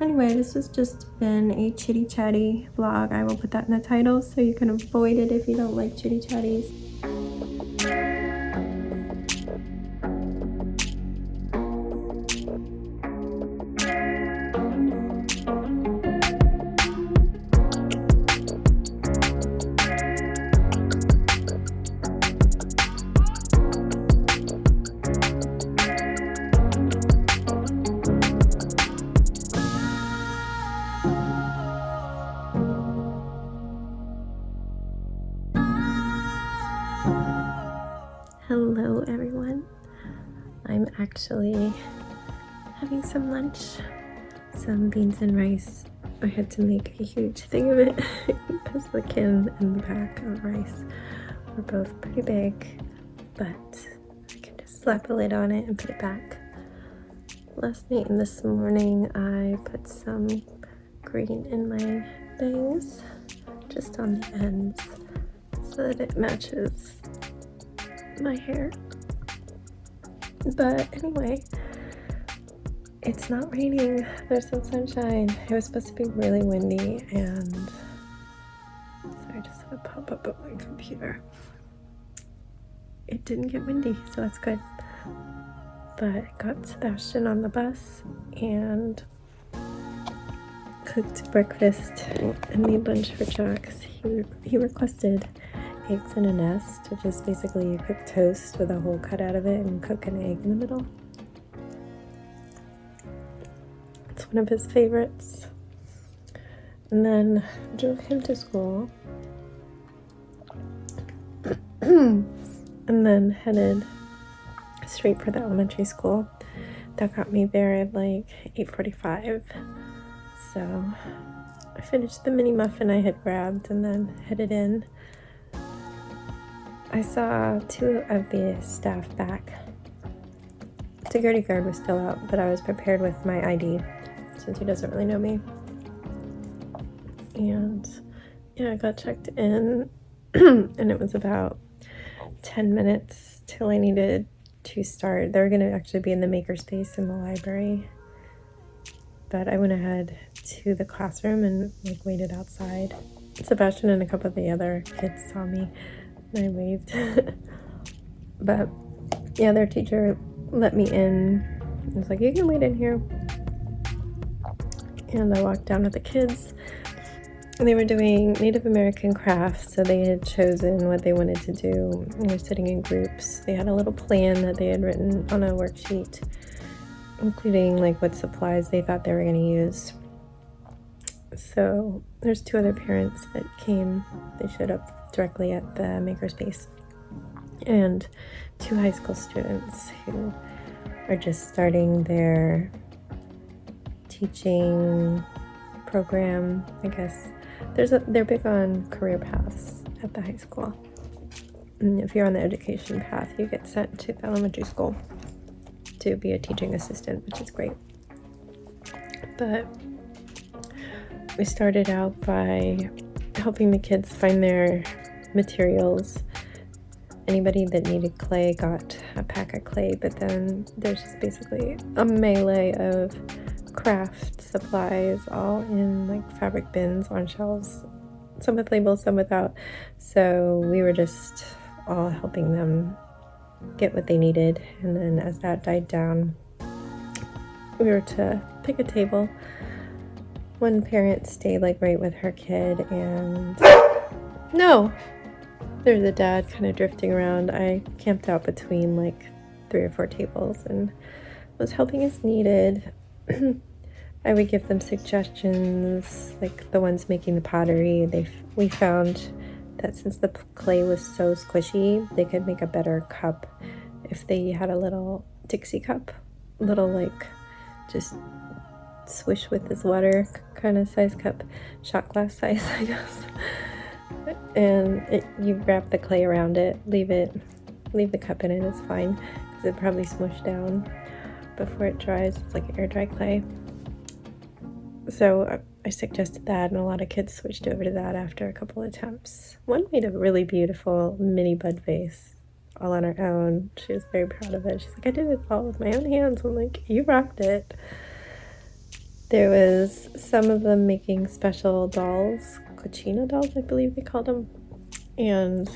Anyway, this has just been a chitty chatty vlog. I will put that in the title so you can avoid it if you don't like chitty chatties. Hello everyone. I'm actually having some lunch, some beans and rice. I had to make a huge thing of it because the can and the pack of rice were both pretty big, but I can just slap a lid on it and put it back. Last night and this morning I put some green in my bangs, just on the ends, so that it matches my hair. But anyway, it's not raining. There's some sunshine. It was supposed to be really windy, and so I just had to pop up on my computer. It didn't get windy, so that's good. But I got Sebastian on the bus and cooked breakfast and made lunch for Jax. He requested eggs in a nest, which is basically you cook toast with a hole cut out of it and cook an egg in the middle. It's one of his favorites. And then drove him to school and then headed straight for the elementary school. That got me there at like 8:45. So I finished the mini muffin I had grabbed and then headed in. I saw two of the staff back. Security guard was still out, but I was prepared with my ID since he doesn't really know me. And yeah, I got checked in and it was about 10 minutes till I needed to start. They were going to actually be in the makerspace in the library, but I went ahead to the classroom and waited outside. Sebastian and a couple of the other kids saw me. I waved. But yeah, their teacher let me in. I was like, you can wait in here. And I walked down with the kids. And they were doing Native American crafts, so they had chosen what they wanted to do. They were sitting in groups. They had a little plan that they had written on a worksheet, including what supplies they thought they were going to use. So there's two other parents that came. They showed up directly at the makerspace, and two high school students who are just starting their teaching program, I guess. They're big on career paths at the high school. And if you're on the education path, you get sent to the elementary school to be a teaching assistant, which is great. But we started out by helping the kids find their materials. Anybody that needed clay got a pack of clay, but then there's just basically a melee of craft supplies all in fabric bins on shelves, some with labels, some without. So we were just all helping them get what they needed, and then as that died down, we were to pick a table. One parent stayed right with her kid, and no, there's a dad kind of drifting around. I camped out between 3 or 4 tables and was helping as needed. I would give them suggestions, like the ones making the pottery. We found that since the clay was so squishy, they could make a better cup if they had a little Dixie cup, little just swish with this water kind of size cup, shot glass size, I guess. And you wrap the clay around it, leave the cup in it, it's fine, because it probably smushed down before it dries. It's like air dry clay. So I suggested that, and a lot of kids switched over to that after a couple attempts. One made a really beautiful mini bud vase all on her own. She was very proud of it. She's like, I did it all with my own hands. I'm like, you rocked it. There was some of them making special dolls, cucina dolls, I believe they called them. And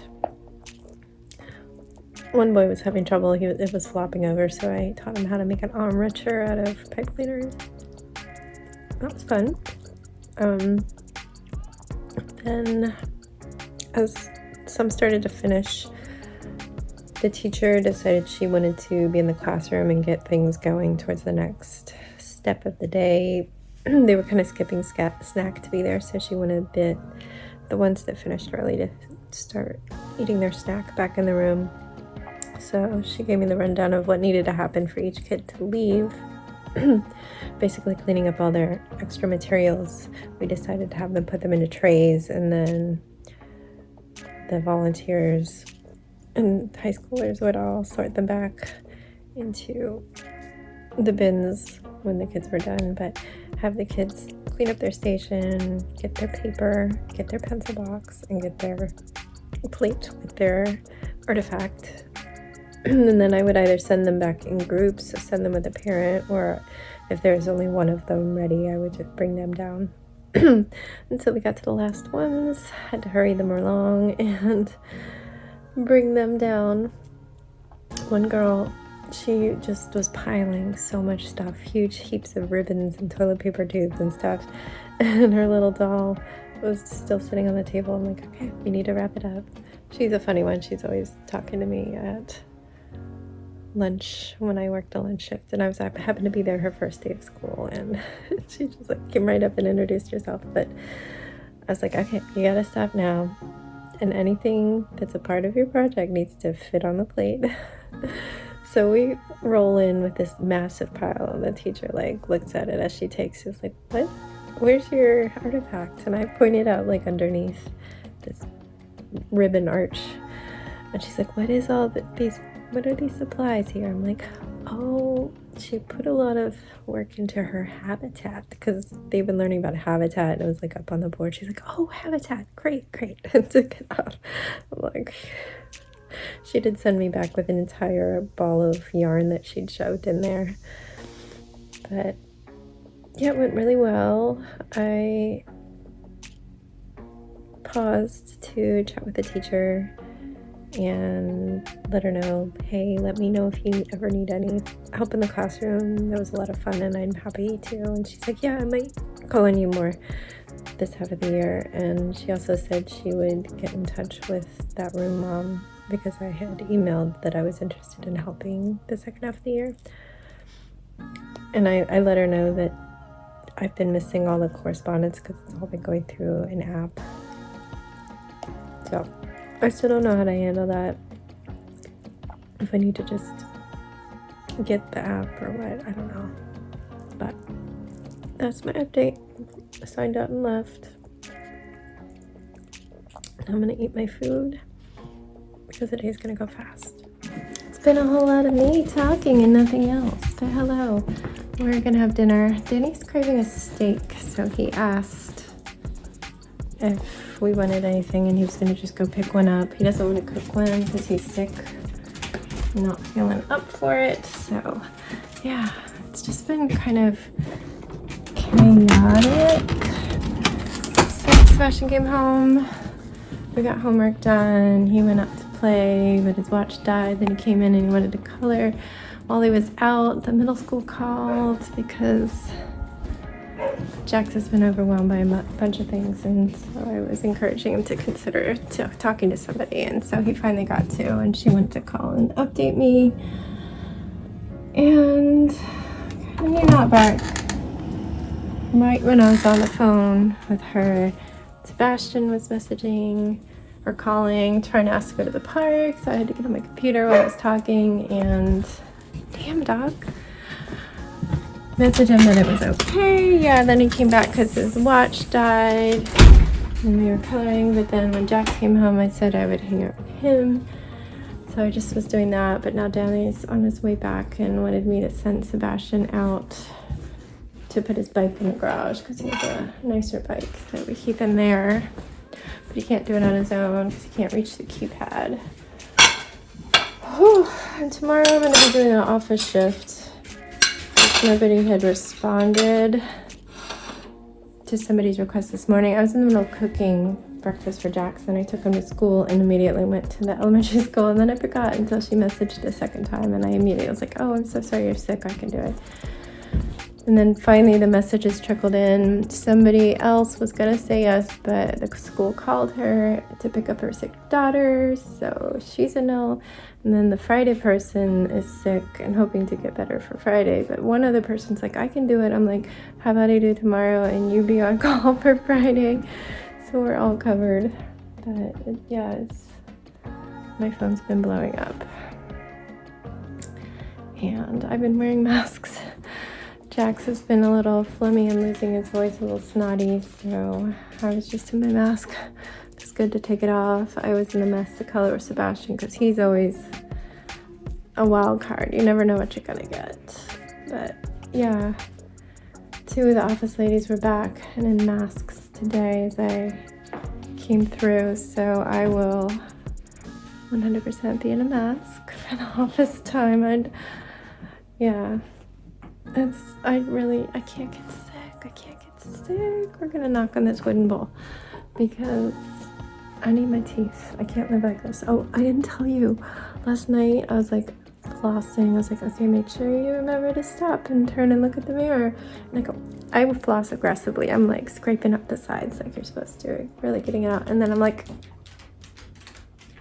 one boy was having trouble. It was flopping over, so I taught him how to make an arm wrencher out of pipe cleaners. That was fun. Then as some started to finish, the teacher decided she wanted to be in the classroom and get things going towards the next step of the day. They were kind of skipping snack to be there, so she wanted the ones that finished early to start eating their snack back in the room. So she gave me the rundown of what needed to happen for each kid to leave. Basically cleaning up all their extra materials. We decided to have them put them into trays, and then the volunteers and high schoolers would all sort them back into the bins when the kids were done, but have the kids clean up their station, get their paper, get their pencil box, and get their plate with their artifact. And then I would either send them back in groups, send them with a parent, or if there was only one of them ready, I would just bring them down. Until we got to the last ones, had to hurry them along and bring them down. One girl, she just was piling so much stuff, huge heaps of ribbons and toilet paper tubes and stuff, and her little doll was still sitting on the table. I'm like, okay, we need to wrap it up. She's a funny one. She's always talking to me at lunch when I worked a lunch shift, and I happened to be there her first day of school, and she just like came right up and introduced herself. But I was like, okay, you gotta stop now, and anything that's a part of your project needs to fit on the plate. So we roll in with this massive pile, and the teacher like looks at it as she takes it. She's like, what? Where's your artifact? And I pointed out like underneath this ribbon arch, and she's like, what is all these? What are these supplies here? I'm like, oh, she put a lot of work into her habitat, because they've been learning about habitat, and it was like up on the board. She's like, oh, habitat, great. And took it off. I'm like, she did send me back with an entire ball of yarn that she'd shoved in there. But yeah, it went really well. I paused to chat with the teacher and let her know, hey, let me know if you ever need any help in the classroom. That was a lot of fun, and I'm happy to. And she's like, yeah, I might call on you more this half of the year. And she also said she would get in touch with that room mom, because I had emailed that I was interested in helping the second half of the year. And I let her know that I've been missing all the correspondence because it's all been going through an app. So I still don't know how to handle that. If I need to just get the app or what, I don't know. But that's my update. I signed out and left. I'm gonna eat my food because the day's gonna go fast. It's been a whole lot of me talking and nothing else. But hello, we're gonna have dinner. Danny's craving a steak, so he asked if we wanted anything, and he was gonna just go pick one up. He doesn't want to cook one because he's sick, not feeling up for it. So yeah, it's just been kind of chaotic. Since Sebastian came home, we got homework done. He went out to play, but his watch died. Then he came in and he wanted to color. While he was out, the middle school called because Jax has been overwhelmed by a bunch of things, and so I was encouraging him to consider talking to somebody, and so he finally got to, and she went to call and update me, and I mean, not back right when I was on the phone with her, Sebastian was messaging or calling, trying to ask to go to the park, so I had to get on my computer while I was talking, and damn dog, message him that it was okay. Yeah, then he came back because his watch died and we were coloring, but then when Jax came home, I said I would hang out with him, so I just was doing that. But now Danny's on his way back and wanted me to send Sebastian out to put his bike in the garage because he has a nicer bike that we keep in there, but he can't do it on his own because he can't reach the keypad. Whew. And tomorrow I'm going to be doing an office shift. Nobody had responded to somebody's request this morning. I was in the middle of cooking breakfast for Jackson. I took him to school and immediately went to the elementary school, and then I forgot until she messaged a second time, and I immediately was like, oh, I'm so sorry you're sick, I can do it. And then finally the messages trickled in. Somebody else was gonna say yes, but the school called her to pick up her sick daughter, so she's a no. And then the Friday person is sick and hoping to get better for Friday, but one other person's like, I can do it. I'm like, how about I do tomorrow and you be on call for Friday? So we're all covered. But my phone's been blowing up. And I've been wearing masks. Jax has been a little flummy and losing his voice, a little snotty, so I was just in my mask. It's good to take it off. I was in the mess to color with Sebastian because he's always a wild card. You never know what you're gonna get. But yeah, 2 of the office ladies were back and in masks today as I came through, so I will 100% be in a mask for the office time. I can't get sick. We're gonna knock on this wooden bowl because I need my teeth. I can't live like this. Oh, I didn't tell you. Last night I was like flossing. I was like, okay, make sure you remember to stop and turn and look at the mirror. And I would floss aggressively. I'm like scraping up the sides like you're supposed to, really getting it out. And then I'm like,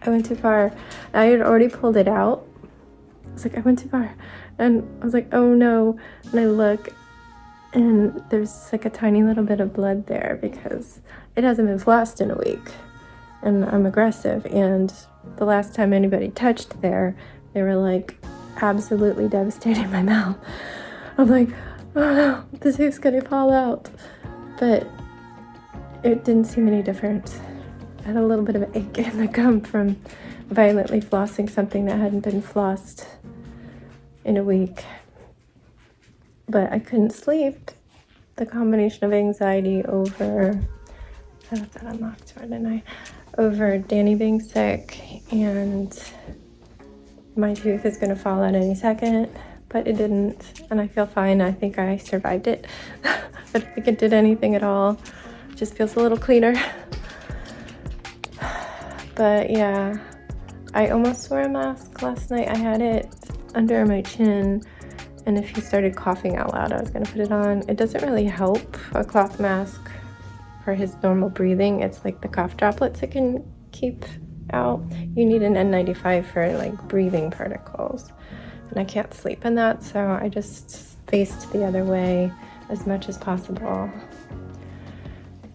I went too far. I had already pulled it out. I was like, I went too far. And I was like, oh no. And I look, and there's like a tiny little bit of blood there because it hasn't been flossed in a week. And I'm aggressive. And the last time anybody touched there, they were like absolutely devastating my mouth. I'm like, oh no, the tootht's gonna fall out. But it didn't seem any different. I had a little bit of an ache in the gum from violently flossing something that hadn't been flossed in a week. But I couldn't sleep. The combination of anxiety over, I left that unlocked, didn't I? Over Danny being sick and my tooth is gonna fall out any second, but it didn't, and I feel fine. I think I survived it. I don't think it did anything at all. It just feels a little cleaner. But yeah, I almost wore a mask last night. I had it under my chin, and if he started coughing out loud, I was gonna put it on. It doesn't really help, a cloth mask, for his normal breathing. It's like the cough droplets it can keep out. You need an N95 for like breathing particles, and I can't sleep in that, so I just faced the other way as much as possible.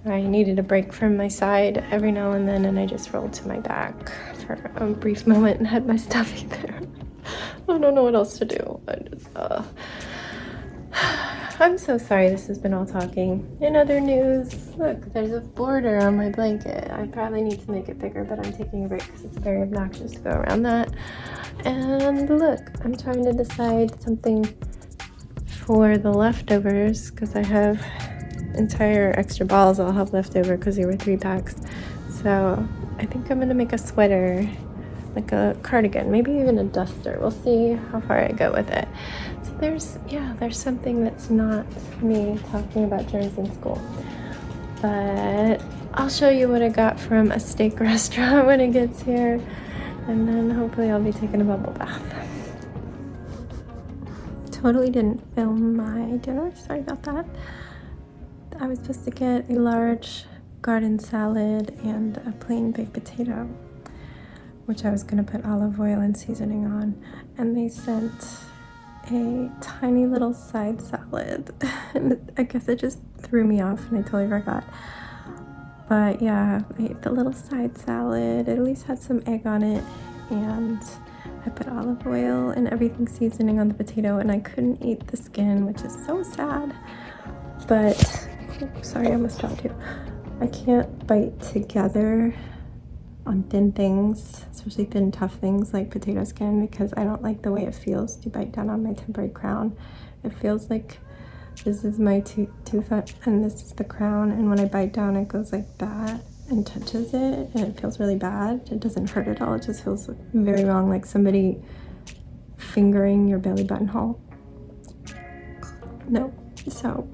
I needed a break from my side every now and then, and I just rolled to my back for a brief moment and had my stuffy there. I don't know what else to do. I'm so sorry this has been all talking. In other news, look, there's a border on my blanket. I probably need to make it bigger, but I'm taking a break because it's very obnoxious to go around that. And look, I'm trying to decide something for the leftovers because I have entire extra balls I'll have left over because they were 3-packs. So I think I'm gonna make a sweater, like a cardigan, maybe even a duster. We'll see how far I go with it. So there's something that's not me talking about germs in school. But I'll show you what I got from a steak restaurant when it gets here. And then hopefully I'll be taking a bubble bath. Totally didn't film my dinner, sorry about that. I was supposed to get a large garden salad and a plain baked potato, which I was going to put olive oil and seasoning on, and they sent a tiny little side salad, and I guess it just threw me off and I totally forgot. But yeah, I ate the little side salad. It at least had some egg on it, and I put olive oil and everything seasoning on the potato, and I couldn't eat the skin, which is so sad. But sorry, I almost dropped you. I can't bite together on thin things, especially thin, tough things like potato skin, because I don't like the way it feels to bite down on my temporary crown. It feels like this is my tooth and this is the crown, and when I bite down it goes like that and touches it, and it feels really bad. It doesn't hurt at all, it just feels very wrong, like somebody fingering your belly button hole. No. So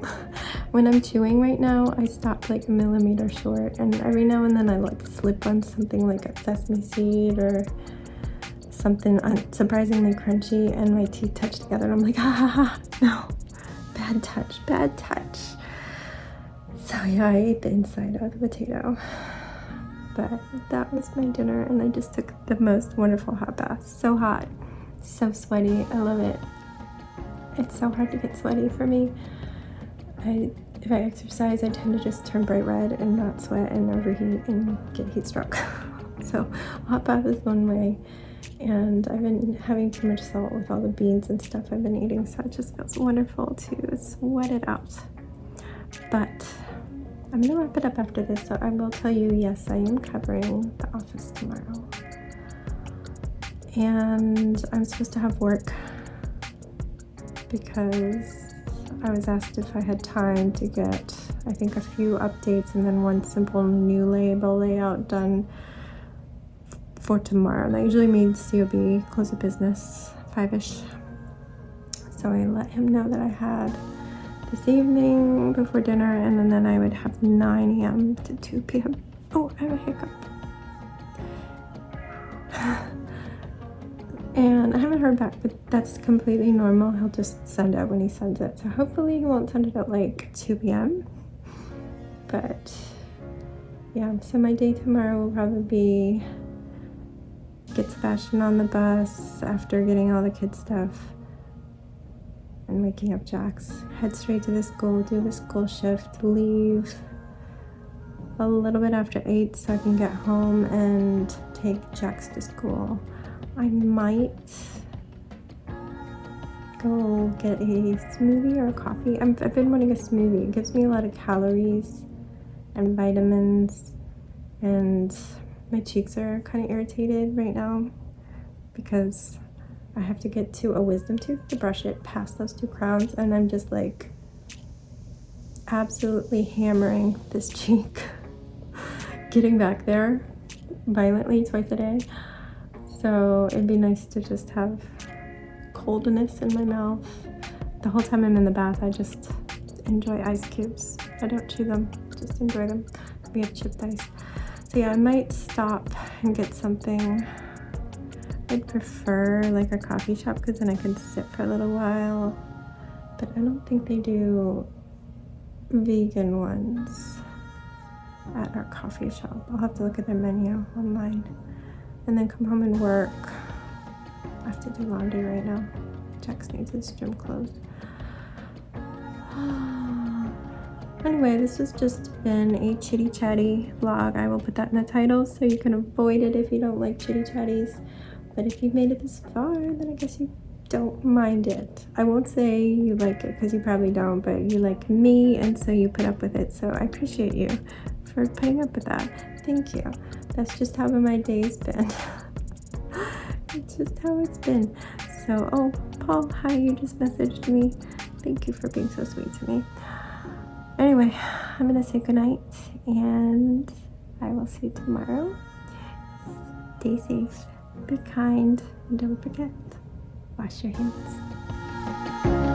When I'm chewing right now, I stop like a millimeter short, and every now and then I like slip on something like a sesame seed or something surprisingly crunchy, and my teeth touch together, and I'm like, ha ha ha, no, bad touch, bad touch. So yeah, I ate the inside of the potato, but that was my dinner, and I just took the most wonderful hot bath. So hot, so sweaty, I love it. It's so hard to get sweaty for me. If I exercise, I tend to just turn bright red and not sweat and overheat and get heat stroke. So hot bath is one way, and I've been having too much salt with all the beans and stuff I've been eating, so it just feels wonderful to sweat it out. But I'm gonna wrap it up after this, so I will tell you, yes, I am covering the office tomorrow. And I'm supposed to have work because I was asked if I had time to get, I think, a few updates and then one simple new label layout done for tomorrow. That usually means COB, close of business, 5-ish. So I let him know that I had this evening before dinner, and then I would have 9 a.m. to 2 p.m. Oh, I have a hiccup. And I haven't heard back, but that's completely normal. He'll just send out when he sends it. So hopefully he won't send it at like 2 p.m. But yeah, so my day tomorrow will probably be get Sebastian on the bus after getting all the kids' stuff and waking up Jax, head straight to the school, do the school shift, leave a little bit after 8 so I can get home and take Jax to school. I might go get a smoothie or a coffee. I've been wanting a smoothie. It gives me a lot of calories and vitamins, and my cheeks are kind of irritated right now because I have to get to a wisdom tooth to brush it past those 2 crowns, and I'm just like absolutely hammering this cheek, getting back there violently twice a day. So it'd be nice to just have coldness in my mouth. The whole time I'm in the bath, I just enjoy ice cubes. I don't chew them, just enjoy them. We have chipped ice. So yeah, I might stop and get something. I'd prefer like a coffee shop because then I can sit for a little while. But I don't think they do vegan ones at our coffee shop. I'll have to look at their menu online. And then come home and work. I have to do laundry right now. Jax needs his gym clothes. Anyway, this has just been a chitty chatty vlog. I will put that in the title so you can avoid it if you don't like chitty chatties. But if you've made it this far, then I guess you don't mind it. I won't say you like it because you probably don't, but you like me, and so you put up with it. So I appreciate you for putting up with that. Thank you. That's just how my day's been. It's just how it's been. So, oh, Paul, hi, you just messaged me. Thank you for being so sweet to me. Anyway, I'm gonna say goodnight, and I will see you tomorrow. Stay safe, be kind, and don't forget, wash your hands.